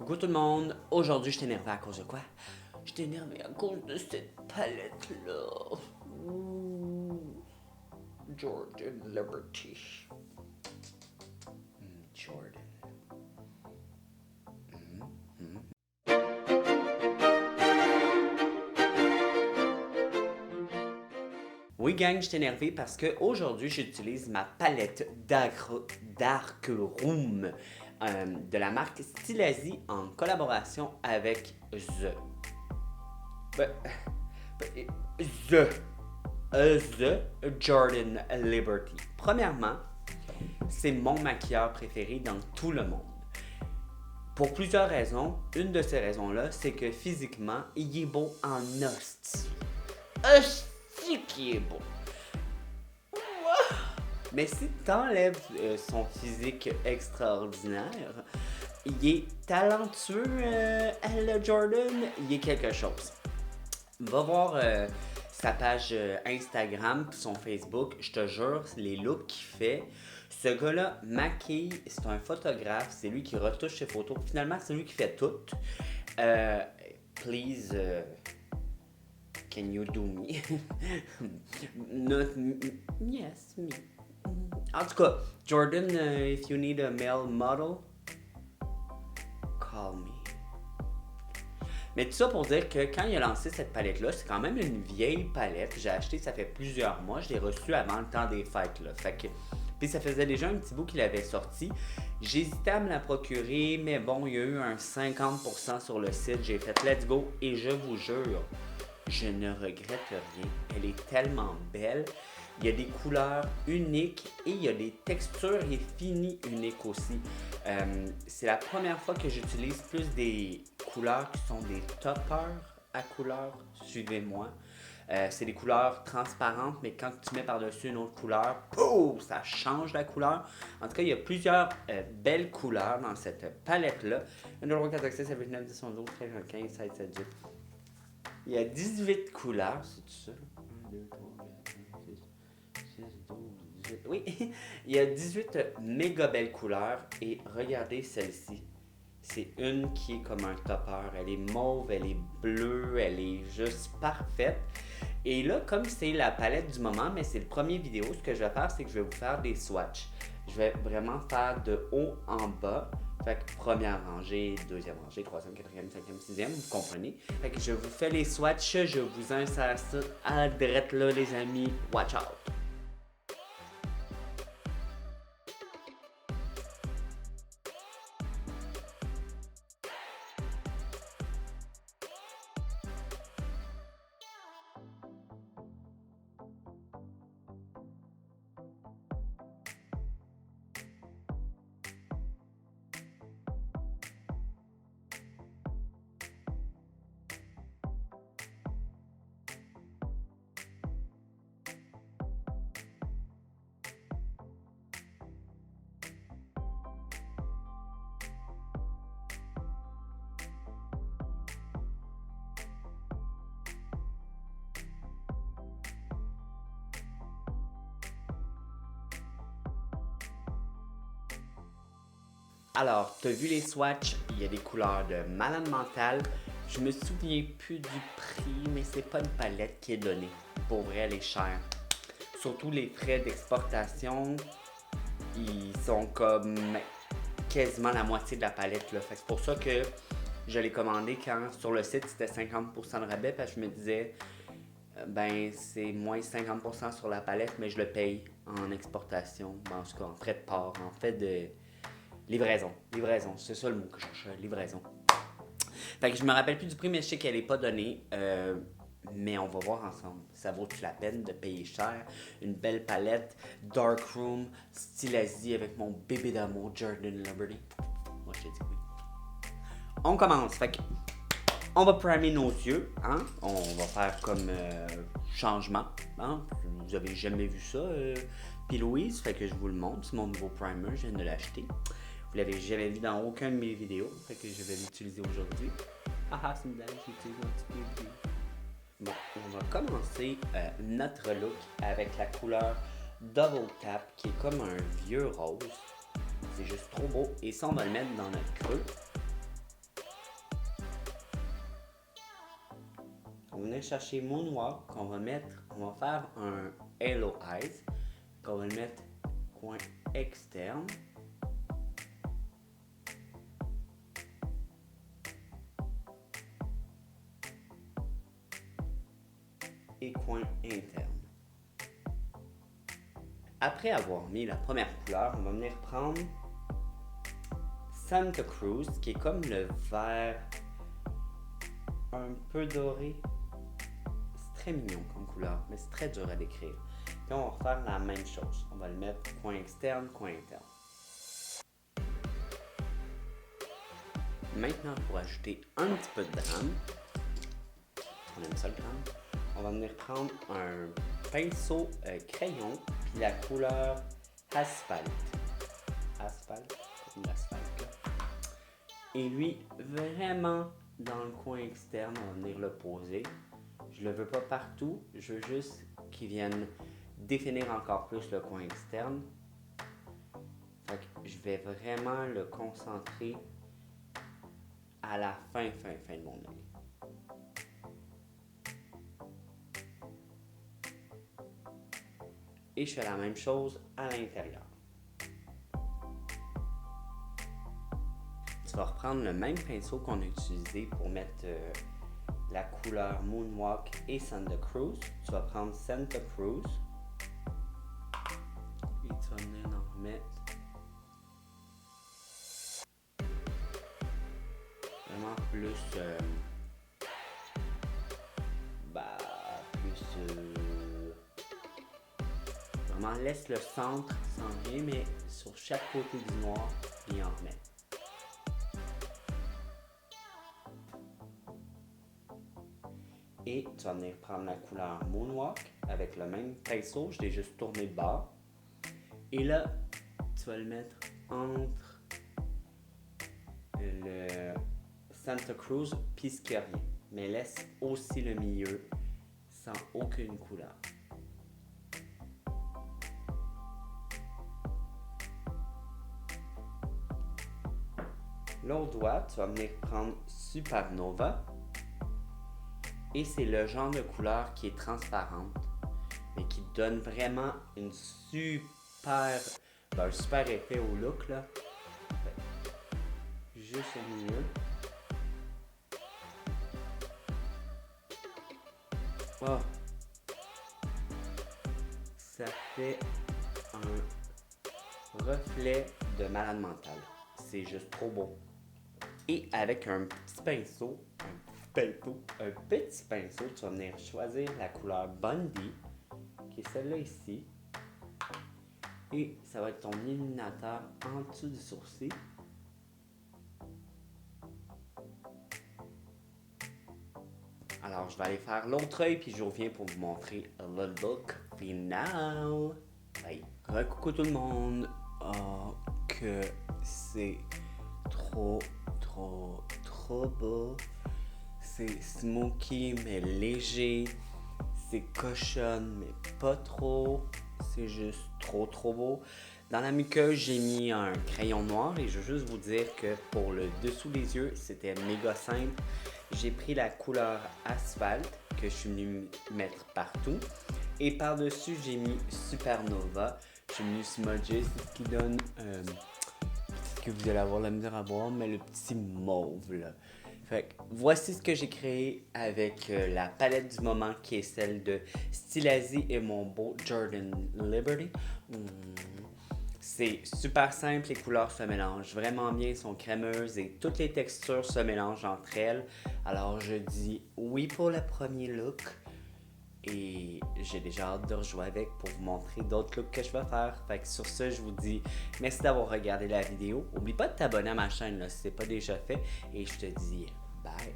Coucou tout le monde, aujourd'hui je suis énervé à cause de quoi? Je suis énervé à cause de cette palette-là. Jordan Liberty. Jordan. Oui gang, je suis énervé parce que aujourd'hui j'utilise ma palette Darkroom de la marque Stilazi en collaboration avec The Jordan Liberty. Premièrement, c'est mon maquilleur préféré dans tout le monde. Pour plusieurs raisons. Une de ces raisons-là, c'est que physiquement, il est beau en hostie. Hostie qui est beau. Mais si tu enlèves son physique extraordinaire, il est talentueux, le Jordan, il est quelque chose. Va voir sa page Instagram et son Facebook, je te jure, les looks qu'il fait. Ce gars-là maquille, c'est un photographe, c'est lui qui retouche ses photos. Finalement, c'est lui qui fait tout. Please, can you do me? Yes, me. En tout cas, Jordan, if you need a male model, call me. Mais tout ça pour dire que quand il a lancé cette palette-là, c'est quand même une vieille palette. J'ai acheté, ça fait plusieurs mois. Je l'ai reçue avant le temps des fêtes. Là. Fait que, puis ça faisait déjà un petit bout qu'il avait sorti. J'hésitais à me la procurer, mais bon, il y a eu un 50% sur le site. J'ai fait let's go et je vous jure, je ne regrette rien. Elle est tellement belle. Il y a des couleurs uniques et il y a des textures et finies uniques aussi. C'est la première fois que j'utilise plus des couleurs qui sont des toppers à couleurs. Suivez-moi. C'est des couleurs transparentes, mais quand tu mets par-dessus une autre couleur, pouf, ça change la couleur. En tout cas, il y a plusieurs belles couleurs dans cette palette-là. 1, 2, 3, 4, 5, 6, 7, 8, 9, 10, 11, 12, 13, 15, 16, 17, 18. Il y a 18 couleurs, c'est tout ça? 1, 2, 3, 4, 5, 6, 6, 12, 18. Oui, il y a 18 méga belles couleurs et regardez celle-ci. C'est une qui est comme un topper. Elle est mauve, elle est bleue, elle est juste parfaite. Et là, comme c'est la palette du moment, mais c'est le premier vidéo, ce que je vais faire, c'est que je vais vous faire des swatchs. Je vais vraiment faire de haut en bas. Fait que première rangée, deuxième rangée, troisième, quatrième, cinquième, sixième, vous comprenez? Fait que je vous fais les swatchs, je vous insère ça à droite là, les amis. Watch out! Alors, tu as vu les swatchs, il y a des couleurs de malade mental. Je me souviens plus du prix, mais c'est pas une palette qui est donnée. Pour vrai, elle est chère. Surtout les frais d'exportation, ils sont comme quasiment la moitié de la palette. Là. Fait que c'est pour ça que je l'ai commandé quand sur le site c'était 50% de rabais, parce que je me disais, ben c'est moins 50% sur la palette, mais je le paye en exportation, en tout cas en frais de port, en fait de livraison, c'est ça le mot que je cherche, livraison. Fait que je me rappelle plus du prix, mais je sais qu'elle n'est pas donnée. Mais on va voir ensemble. Ça vaut-tu la peine de payer cher? Une belle palette, Darkroom, Stilazi avec mon bébé d'amour, Jordan Liberty. Moi, je te dis oui. On commence. Fait que on va primer nos yeux. Hein? On va faire comme changement. Hein? Vous avez jamais vu ça, puis Louise, fait que je vous le montre. C'est mon nouveau primer, je viens de l'acheter. Vous l'avez jamais vu dans aucun de mes vidéos, fait que je vais l'utiliser aujourd'hui. Ah, c'est une blague, j'utilise un petit peu. Bon, on va commencer notre look avec la couleur Double Tap, qui est comme un vieux rose. C'est juste trop beau. Et ça, on va le mettre dans notre creux. va venir chercher Moonwalk, on va faire un Halo Eyes, qu'on va le mettre coin externe. Et coin interne. Après avoir mis la première couleur, on va venir prendre Santa Cruz, qui est comme le vert un peu doré. C'est très mignon comme couleur, mais c'est très dur à décrire. Puis on va refaire la même chose. On va le mettre coin externe, coin interne. Maintenant, pour ajouter un petit peu de drame, on aime ça le drame, on va venir prendre un pinceau crayon, puis la couleur asphalte. Asphalte, comme l'asphalte. Et lui, vraiment dans le coin externe, on va venir le poser. Je le veux pas partout, je veux juste qu'il vienne définir encore plus le coin externe. Fait que je vais vraiment le concentrer à la fin de mon œil. Et je fais la même chose à l'intérieur. Tu vas reprendre le même pinceau qu'on a utilisé pour mettre la couleur Moonwalk et Santa Cruz. Tu vas prendre Santa Cruz et tu vas venir en remettre vraiment plus vraiment laisse le centre sans rien, mais sur chaque côté du noir et en remettre. Et tu vas venir prendre la couleur Moonwalk avec le même pinceau, je l'ai juste tourné de bord. Et là, tu vas le mettre entre le Santa Cruz puis ce qu'il y a rien. Mais laisse aussi le milieu sans aucune couleur. L'autre doigt, tu vas venir prendre Supernova. Et c'est le genre de couleur qui est transparente, mais qui donne vraiment un super effet au look là. Juste au milieu. Oh. Ça fait un reflet de malade mental. C'est juste trop beau. Et avec un petit pinceau, tu vas venir choisir la couleur Bundy, qui est celle-là ici. Et ça va être ton illuminateur en dessous du sourcil. Alors, je vais aller faire l'autre œil, puis je reviens pour vous montrer le look final. Hey, coucou tout le monde. Oh, que c'est trop beau. C'est smoky mais léger. C'est cochonne mais pas trop. C'est juste trop beau. Dans la muqueuse, j'ai mis un crayon noir et je veux juste vous dire que pour le dessous des yeux, c'était méga simple. J'ai pris la couleur asphalte que je suis venu mettre partout. Et par-dessus, j'ai mis Supernova. Je suis venu smudger, c'est ce qui donne que vous allez avoir la misère à voir, mais le petit mauve là. Fait que voici ce que j'ai créé avec la palette du moment qui est celle de Stilazi et mon beau Jordan Liberty. C'est super simple, les couleurs se mélangent vraiment bien, sont crémeuses et toutes les textures se mélangent entre elles. Alors je dis oui pour le premier look et j'ai déjà hâte de rejouer avec pour vous montrer d'autres looks que je vais faire. Fait que sur ce, je vous dis merci d'avoir regardé la vidéo. N'oublie pas de t'abonner à ma chaîne là, si ce n'est pas déjà fait et je te dis bye.